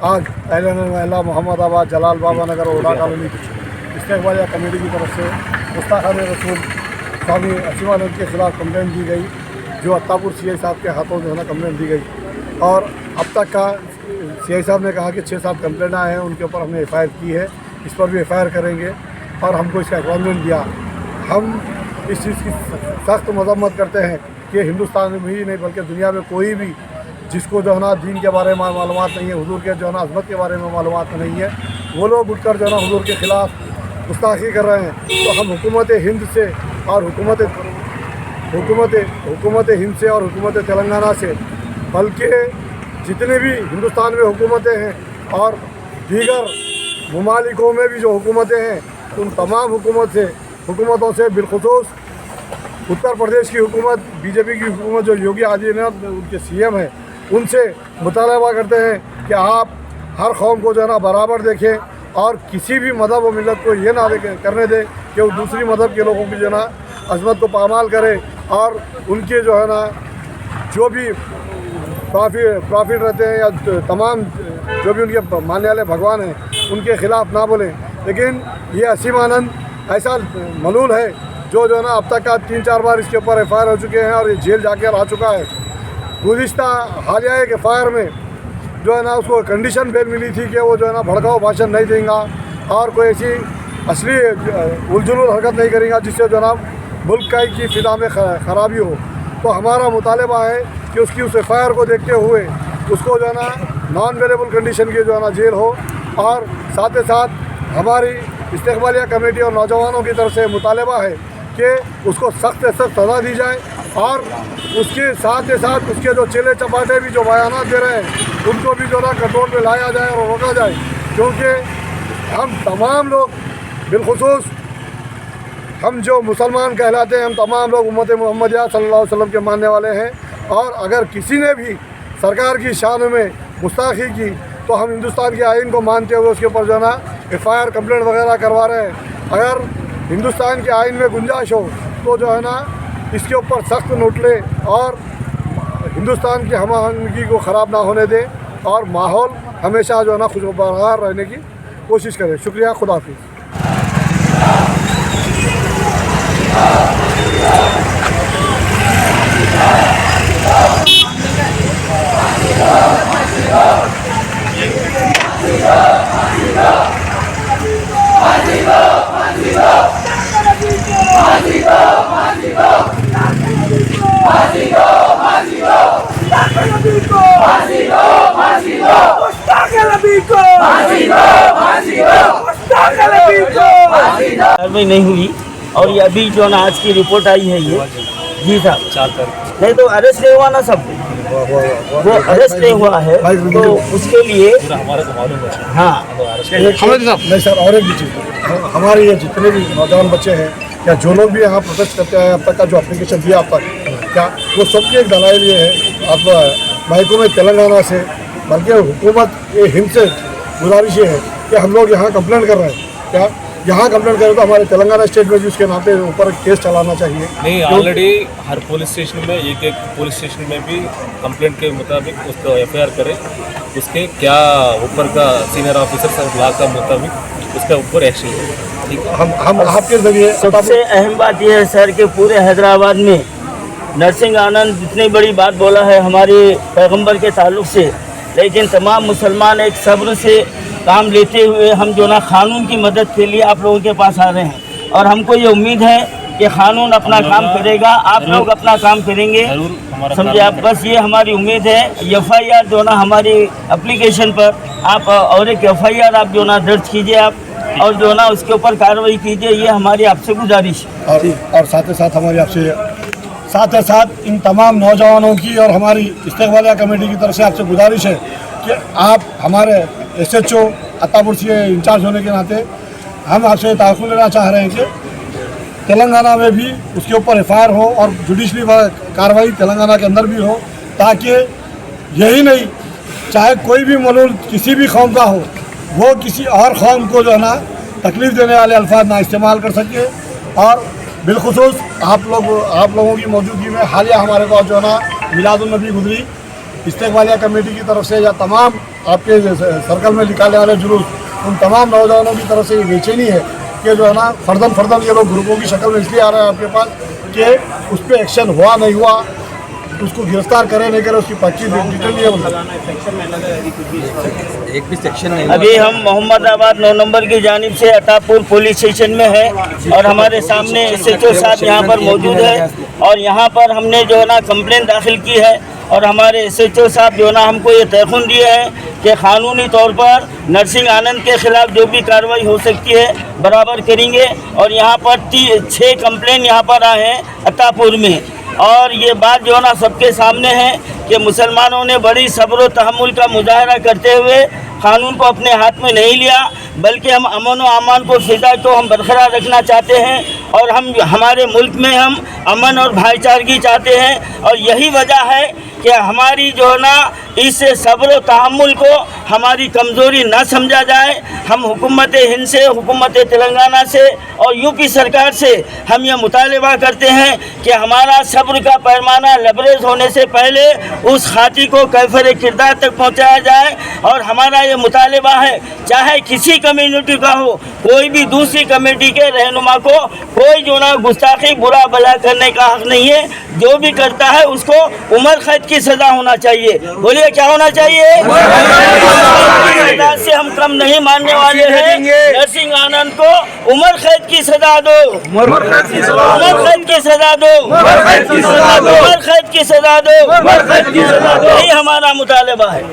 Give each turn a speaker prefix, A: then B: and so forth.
A: आज अहला मोहम्मदाबाद जलाल बाबा नगर ओला colony इस्तेकबालिया committee की तरफ से मुस्ताखान रसूल स्वामी असीमानंद के खिलाफ कंप्लेंट दी गई, जो अत्तापुर सीआई साहब के हाथों जो है ना कंप्लेंट दी गई। और अब तक का सीआई साहब ने कहा कि 6-7 कंप्लेंट आए हैं, उनके ऊपर हमने एफआईआर की है, इस पर भी एफआईआर करेंगे और हमको इसका एक्नॉलेजमेंट दिया। हम इस चीज़ की सख्त मजम्मत करते हैं कि हिंदुस्तान में ही नहीं बल्कि दुनिया में कोई भी जिसको जो है ना दीन के बारे में मालूमात नहीं है, हुजूर के जो है ना अज़मत के बारे में मालूमात नहीं है, वो लोग उठकर जो है ना हुजूर के ख़िलाफ़ गुस्ताखी कर रहे हैं। तो हम हुकूमत हिंद से और हुकूमत हिंद से और हुकूमत तेलंगाना से, बल्कि जितने भी हिंदुस्तान में हुकूमतें हैं और दीगर ममालिकों में भी जो हुकूमतें हैं, उन तमाम हुकूमतों से बिलखुसूस उत्तर प्रदेश की हुकूमत, बीजेपी की हुकूमत जो योगी आदित्यनाथ उनके सीएम हैं, उनसे मुतालबा करते हैं कि आप हर कौम को जो है ना बराबर देखें और किसी भी मज़हब व मिलत को ये ना करने दें कि वो दूसरी मज़हब के लोगों की जो है ना अज़मत को पामाल करे और उनके जो है ना जो भी प्रॉफिट रहते हैं या तमाम जो भी उनके मानने वाले भगवान हैं, उनके ख़िलाफ़ ना बोलें। लेकिन ये असीम आनंद ऐसा मलूल है जो है ना अब तक का 3-4 बार इसके ऊपर एफआईआर हो चुके हैं और ये जेल जाकर आ चुका है। गुज़िश्ता हालिया एक एफआईआर में जो है ना उसको कंडीशन बेल मिली थी कि वो जो है ना भड़काऊ भाषण नहीं देगा और कोई ऐसी असली उलझुल हरकत नहीं करेगा जिससे जो है ना मुल्क की फ़िज़ा में ख़राबी हो। तो हमारा मुतालबा है कि उसकी उस एफआईआर को देखते हुए उसको जो है ना नॉन अवेलेबल कंडीशन की जो है ना जेल हो और साथ ही साथ हमारी इस्तेकबालिया कमेटी और नौजवानों की तरफ से मुतालबा है कि उसको सख्त से सख्त सज़ा दी जाए और उसके साथ ही साथ उसके जो चेले चपाटे भी जो बयानात दे रहे हैं उनको भी जो ना कंट्रोल में लाया जाए और रोका जाए, क्योंकि हम तमाम लोग बिलखुसूस हम जो मुसलमान कहलाते हैं, हम तमाम लोग उम्मत मोहम्मदिया सल्लल्लाहु अलैहि वसल्लम के मानने वाले हैं और अगर किसी ने भी सरकार की शान में गुस्ताखी की तो हम हिंदुस्तान के आइन को मानते हुए उसके ऊपर जो है ना एफआईआर कंप्लेंट वगैरह करवा रहे हैं। अगर हिंदुस्तान के आइन में गुंजाइश हो तो जो है ना इसके ऊपर सख्त नोट ले और हिंदुस्तान की हम-आहंगी को ख़राब ना होने दें और माहौल हमेशा जो है ना खुशगवार रहने की कोशिश करें। शुक्रिया, खुदा हाफिज़।
B: कार्रवाई नहीं हुई और ये अभी जो ना आज की रिपोर्ट आई है ये जी साहब, नहीं तो अरेस्ट नहीं हुआ ना, सब वो अरेस्ट नहीं हुआ है तो उसके लिए हाँ
A: नहीं सर, और एक भी चीज़ हमारे ये जितने भी नौजवान बच्चे हैं या जो लोग भी यहाँ प्रोटेस्ट करते हैं, अब तक का जो एप्लीकेशन दिया आप तक क्या वो सबकी एक दलाइल ये है आप महकूमा तेलंगाना से बल्कि हुकूमत हिंद से गुजारिश ये है कि हम लोग यहाँ कंप्लेंट कर रहे हैं, क्या यहाँ कंप्लेंट करें तो हमारे तेलंगाना स्टेट में भी उसके नाम पे ऊपर केस चलाना चाहिए।
C: नहीं, ऑलरेडी हर पुलिस स्टेशन में एक पुलिस स्टेशन में भी कंप्लेंट के मुताबिक उसको एफआईआर करें, उसके क्या ऊपर का सीनियर ऑफिसर लॉ का मुताबिक उसके ऊपर एक्शन लें। ठीक है,
A: हम आपके जरिए
B: सबसे अहम बात यह है सर कि पूरे हैदराबाद में नरसिंह आनंद जितनी बड़ी बात बोला है हमारे पैगंबर के ताल्लुक से, लेकिन तमाम मुसलमान एक सब्र से काम लेते हुए हम जो ना कानून की मदद के लिए आप लोगों के पास आ रहे हैं और हमको ये उम्मीद है कि कानून अपना काम करेगा, आप लोग अपना काम करेंगे, समझे आप। बस ये हमारी उम्मीद है। एफआईआर जो ना हमारी एप्लीकेशन पर आप और एक एफआईआर आप जो ना दर्ज कीजिए आप और जो ना उसके ऊपर कार्रवाई कीजिए, ये हमारी आपसे गुजारिश
A: और साथ ही साथ हमारी आपसे इन तमाम नौजवानों की और हमारी इस्तेकबालिया कमेटी की तरफ से आपसे गुजारिश है कि आप हमारे SHO अत्तापुर से इंचार्ज होने के नाते हम आपसे ताक़ुब लेना चाह रहे हैं कि तेलंगाना में भी उसके ऊपर एफआईआर हो और जुडिशली कार्रवाई तेलंगाना के अंदर भी हो, ताकि यही नहीं चाहे कोई भी मलूल किसी भी कौम का हो वो किसी और कौम को जो है ना तकलीफ़ देने वाले अल्फाज ना इस्तेमाल कर सके। और बिलखुसूस आप लोगों की मौजूदगी में हालिया हमारे पास जो है ना मिलादुन्नबी गुजरी इस्तेमालिया कमेटी की तरफ से या तमाम आपके सर्कल में निकालने वाले जुलूस, उन तमाम नौजवानों की तरफ से ये बेचैनी है कि जो है ना फर्दन ये लोग ग्रुपों की शक्ल में इसलिए आ रहे हैं आपके पास कि उस पर एक्शन हुआ नहीं हुआ, उसको गिरफ्तार करे नहीं करे, उसकी पक्की डिटेल नहीं है।
D: एक भी सेक्शन नहीं।
B: अभी हम मोहम्मदाबाद 9 नंबर की जानिब से अतापुर पुलिस स्टेशन में है और हमारे सामने SHO साहब यहाँ पर मौजूद है और यहाँ पर हमने जो है ना कंप्लेंट दाखिल की है और हमारे SHO साहब जो है ना हमको ये तयखुन दिए हैं कि कानूनी तौर पर नरसिंह आनंद के खिलाफ जो भी कार्रवाई हो सकती है बराबर करेंगे। और यहाँ पर 6 कंप्लेंट यहाँ पर आए हैं अतापुर में और ये बात जो है ना सबके सामने है कि मुसलमानों ने बड़ी सब्र व तहम्मुल का मुजाहरा करते हुए कानून को अपने हाथ में नहीं लिया, बल्कि हम अमन व अमान को फिजा को हम बरकरार रखना चाहते हैं और हम हमारे मुल्क में हम अमन और भाईचारगी चाहते हैं। और यही वजह है कि हमारी जो है ना इस सब्र व तहम्मुल को हमारी कमज़ोरी ना समझा जाए। हम हुकूमत हिंद से, हुकूमत तेलंगाना से और यूपी सरकार से हम ये मुतालबा करते हैं कि हमारा सब्र का पैमाना लबरेज होने से पहले उस खाती को कैफर किरदार तक पहुंचाया जाए। और हमारा ये मुतालबा है चाहे किसी कम्युनिटी का हो, कोई भी दूसरी कमेटी के रहनुमा को कोई जो ना गुस्ताखी बुरा भला करने का हक नहीं है। जो भी करता है उसको उम्र कैद की सज़ा होना चाहिए। बोलिए क्या होना चाहिए? सजा से हम कम नहीं मानने वाले हैं। नरसिंह आनंद को उम्र कैद की सजा दो, उम्र कैद की सजा दो, उम्र कैद की सजा दो। यही हमारा मुतालबा है।